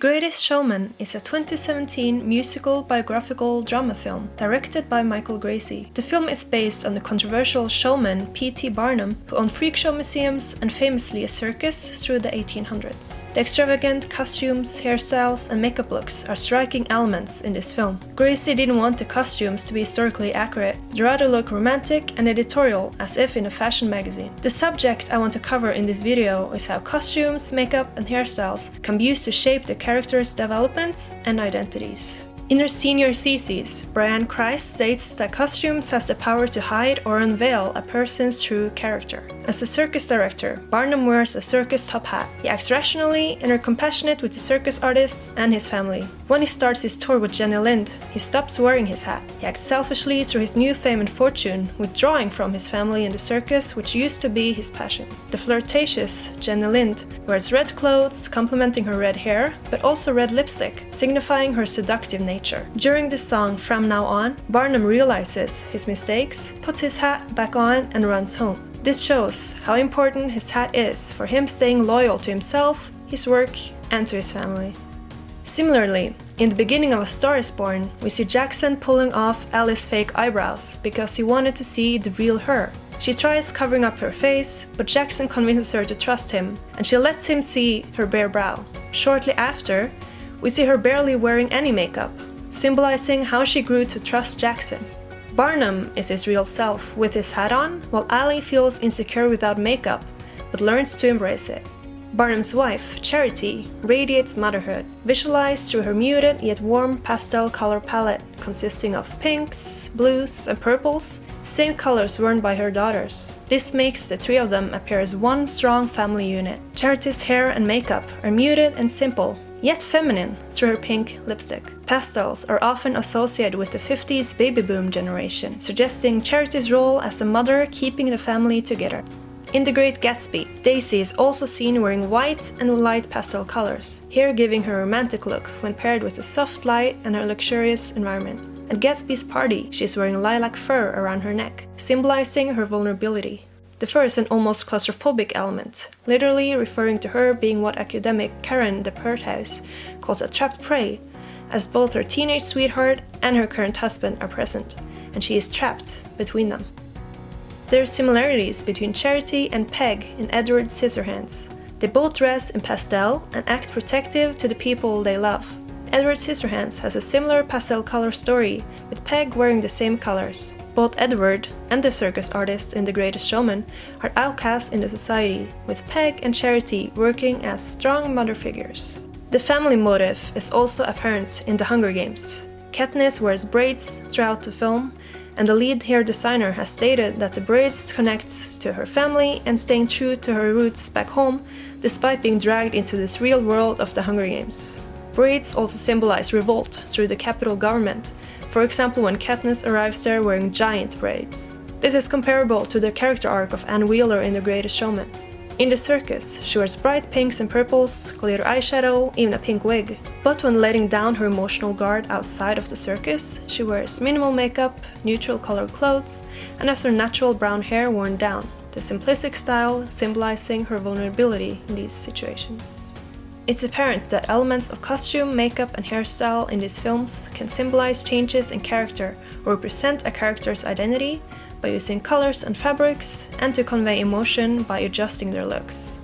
The Greatest Showman is a 2017 musical biographical drama film directed by Michael Gracie. The film is based on the controversial showman P.T. Barnum, who owned freak show museums and famously a circus through the 1800s. The extravagant costumes, hairstyles, and makeup looks are striking elements in this film. Gracie didn't want the costumes to be historically accurate, but rather look romantic and editorial, as if in a fashion magazine. The subject I want to cover in this video is how costumes, makeup, and hairstyles can be used to shape the characters' developments and identities. In her senior thesis, Brian Christ states that costumes has the power to hide or unveil a person's true character. As a circus director, Barnum wears a circus top hat. He acts rationally and are compassionate with the circus artists and his family. When he starts his tour with Jenny Lind, he stops wearing his hat. He acts selfishly through his new fame and fortune, withdrawing from his family and the circus, which used to be his passions. The flirtatious Jenny Lind wears red clothes, complementing her red hair, but also red lipstick, signifying her seductive nature. During the song From Now On, Barnum realizes his mistakes, puts his hat back on, and runs home. This shows how important his hat is for him staying loyal to himself, his work, and to his family. Similarly, in the beginning of A Star Is Born, we see Jackson pulling off Alice's fake eyebrows because he wanted to see the real her. She tries covering up her face, but Jackson convinces her to trust him, and she lets him see her bare brow. Shortly after, we see her barely wearing any makeup, symbolizing how she grew to trust Jackson. Barnum is his real self with his hat on, while Allie feels insecure without makeup, but learns to embrace it. Barnum's wife, Charity, radiates motherhood, visualized through her muted yet warm pastel color palette, consisting of pinks, blues, and purples, same colors worn by her daughters. This makes the three of them appear as one strong family unit. Charity's hair and makeup are muted and simple, yet feminine through her pink lipstick. Pastels are often associated with the 50s baby boom generation, suggesting Charity's role as a mother keeping the family together. In The Great Gatsby, Daisy is also seen wearing white and light pastel colors, here giving her a romantic look when paired with the soft light and her luxurious environment. At Gatsby's party, she is wearing lilac fur around her neck, symbolizing her vulnerability. The fur is an almost claustrophobic element, literally referring to her being what academic Karen de Perthouse calls a trapped prey, as both her teenage sweetheart and her current husband are present, and she is trapped between them. There are similarities between Charity and Peg in Edward Scissorhands. They both dress in pastel and act protective to the people they love. Edward Scissorhands has a similar pastel color story, with Peg wearing the same colors. Both Edward and the circus artist in The Greatest Showman are outcasts in the society, with Peg and Charity working as strong mother figures. The family motive is also apparent in The Hunger Games. Katniss wears braids throughout the film, and the lead hair designer has stated that the braids connect to her family and staying true to her roots back home, despite being dragged into this real world of The Hunger Games. Braids also symbolize revolt through the Capitol government, for example when Katniss arrives there wearing giant braids. This is comparable to the character arc of Anne Wheeler in The Greatest Showman. In the circus, she wears bright pinks and purples, glitter eyeshadow, even a pink wig. But when letting down her emotional guard outside of the circus, she wears minimal makeup, neutral colored clothes, and has her natural brown hair worn down, the simplistic style symbolizing her vulnerability in these situations. It's apparent that elements of costume, makeup, and hairstyle in these films can symbolize changes in character or represent a character's identity by using colors and fabrics, and to convey emotion by adjusting their looks.